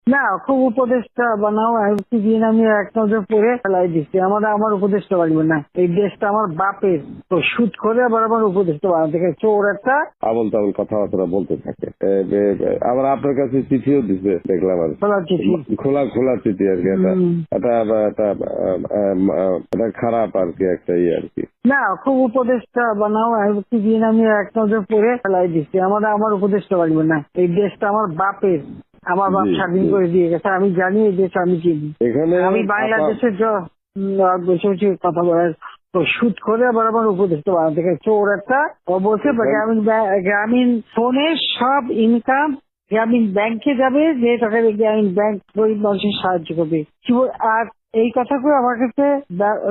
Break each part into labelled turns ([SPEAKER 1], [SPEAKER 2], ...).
[SPEAKER 1] না, খুব উপদেশটা বানাও কিছুদিন আমি এক নজর পড়ে ফেলাই দিচ্ছি। আমার উপদেশটা বাড়বে না, এই দেশটা আমার বাপের। তো সুদ করে আবার আমার উপদেশটা বানাতে চোর একটা
[SPEAKER 2] আবল তাবল কথাবার্তা বলতে থাকে। আবার আপনার কাছে চিঠিও দিছে দেখলাম আর
[SPEAKER 1] খোলা চিঠি।
[SPEAKER 2] খোলা খোলা চিঠি আর কি। এটা খারাপ আর কি, একটা আর কি।
[SPEAKER 1] না, খুব উপদেশটা বানাও কিছুদিন আমি এক নজর পড়ে ফেলাই দিচ্ছি। আমার উপদেশটা বাড়বে না, এই দেশটা আমার বাপের। আমার বাপ স্বাধীন করে দিয়ে গেছে, আমি জানি এই দেশ আমি চিনি।
[SPEAKER 2] এখানে
[SPEAKER 1] আমি বাংলাদেশের বসে বসে কথা বলার তো সুদ করে আবার আমার উপদেশটা বানাতে চোর একটা। ও বলছে গ্রামীণ ফোনে সব ইনকাম গ্রামীণ ব্যাংকে যাবে, যে টাকা গ্রামীণ ব্যাংক গরিব মানুষের সাহায্য করবে। আর এই কথা করে আমার কাছে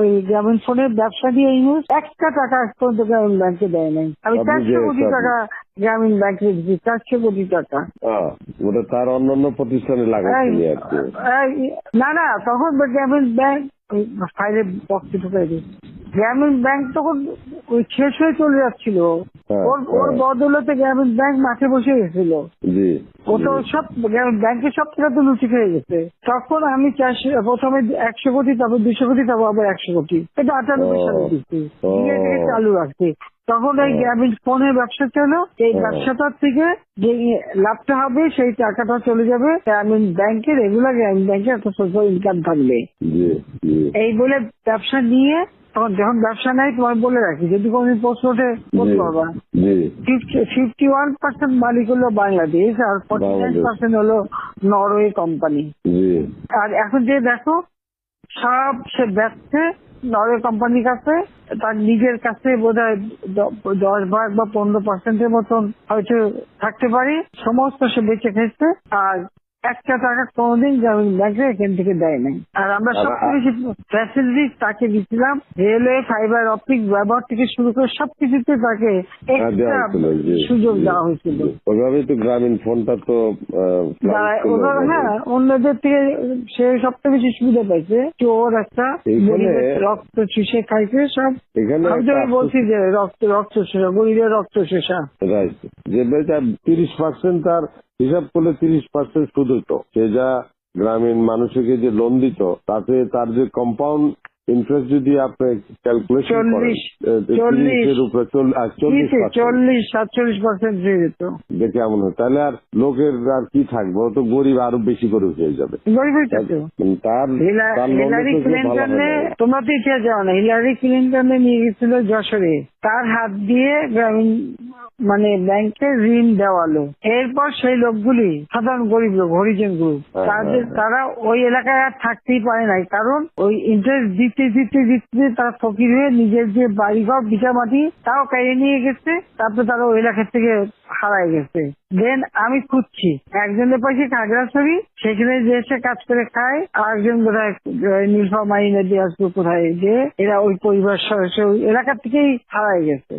[SPEAKER 1] ওই গ্রামীণ ফোনের ব্যবসা দিয়ে ইউজ একটা টাকা পর্যন্ত গ্রামীণ ব্যাংকে দেয় নাই। আমি 400 কোটি টাকা গ্রামীণ ব্যাংকে দিচ্ছি, 400 কোটি টাকা।
[SPEAKER 2] ওটা তার অন্যান্য প্রতিষ্ঠানে লাগাচ্ছি আর কি।
[SPEAKER 1] না, তখন গ্রামীণ ব্যাংক ফাইলে বক্সে ঢুকাই দিই। গ্রামীণ ব্যাংক তখন ওই শেষ হয়ে চলে যাচ্ছিল। ওর বদলতে গ্রামীণ ব্যাংক মাঠে বসে গেছিল। ও তো সব ব্যাংকের সব টাকা তো লুচি খেয়ে গেছে। তখন আমি প্রথমে 100 কোটি, তারপর 200 কোটি, তারপর আবার 100 কোটি, এটা 98 সালে দিচ্ছি, চালু রাখছি। তখন এই গ্রামীণ ফোনের ব্যবসা ছিল। এই ব্যবসাটার থেকে যে লাভটা হবে সেই টাকাটা চলে যাবে গ্রামীণ ব্যাংকে, রেগুলার গ্রামীণ ব্যাংকে একটা সোশ্যাল ইনকাম থাকবে। এই বলে ব্যবসা নিয়ে তখন যখন ব্যবসা নেই, তোমার বলে রাখি, যদি কোনদিন প্রশ্ন ওঠে বলতে পারবা, 51% মালিক হলো বাংলাদেশ আর 49% হলো নরওয়ে কোম্পানি। আর এখন যে দেখো সব সে ব্যবসা নরওয়ে কোম্পানির কাছে, তার নিজের কাছে বোধহয় 10 ভাগ বা 15%-এর মতন হয়তো থাকতে পারে, সমস্ত সে বেঁচে খেয়েছে। আর একটা টাকা কোনোদিন গ্রামীণ ব্যাংকে এখান থেকে দেয় নাই। আর আমরা সবচেয়ে বেশি ফ্যাসিলিটি তাকে দিচ্ছিলাম, রেলওয়ে, ফাইবার অপটিক ব্যবহার থেকে শুরু করে সবকিছুতে তাকে এক্সট্রা সুযোগ দেওয়া হয়েছিল।
[SPEAKER 2] ওইভাবেই তো গ্রামীণ ফোনটা তো
[SPEAKER 1] অন্যদের থেকে সে সবচেয়ে বেশি সুবিধা পাইছে। চোর একটা রক্ত চুষে খাইছে সব। আমি বলছি যে রক্ত শোষা, গরিবের রক্ত শোষা।
[SPEAKER 2] যে 30% তার হিসাব করলে 30% সুদ হইতো। সে যা গ্রামীণ মানুষকে যে লোন দিত, তাতে তার যে কম্পাউন্ড ইন্টারেস্ট যদি আপনি ক্যালকুলেশন করেন,
[SPEAKER 1] 40-47% হয়ে যেত।
[SPEAKER 2] দেখে এমন হয়, তাহলে আর লোকের আর কি থাকবে, ও তো গরিব আরো বেশি করে হয়ে যাবে।
[SPEAKER 1] তোমরা তো ইতিহাস জানো না, হিলারি ক্লিন্টনে নিয়ে গেছিল যশোরে, তার হাত দিয়ে গ্রামীণ ব্যাংকে ঋণ দেওয়ালো। এরপর সেই লোকগুলি সাধারণ গরিব লোক, হরিজন গ্রুপ, তারা ওই এলাকায় আর থাকতেই পারে নাই, কারণ ওই ইন্টারেস্ট দিতে দিতে দিতে তারা ফকির হয়ে নিজের যে বাড়িঘর ভিটা মাটি তাও কেড়ে নিয়ে গেছে। তারপরে তারা ওই এলাকা থেকে হারাই গেছে। দেন আমি খুঁজছি, একজনের পাশে খাগড়াছড়ি, সেখানে যে এসে কাজ করে খায়, আর একজন বোধহয় নীলফামারী নদী আসবে কোথায়, যে এরা ওই পরিবার সদস্য ওই এলাকা থেকেই হারাই গেছে।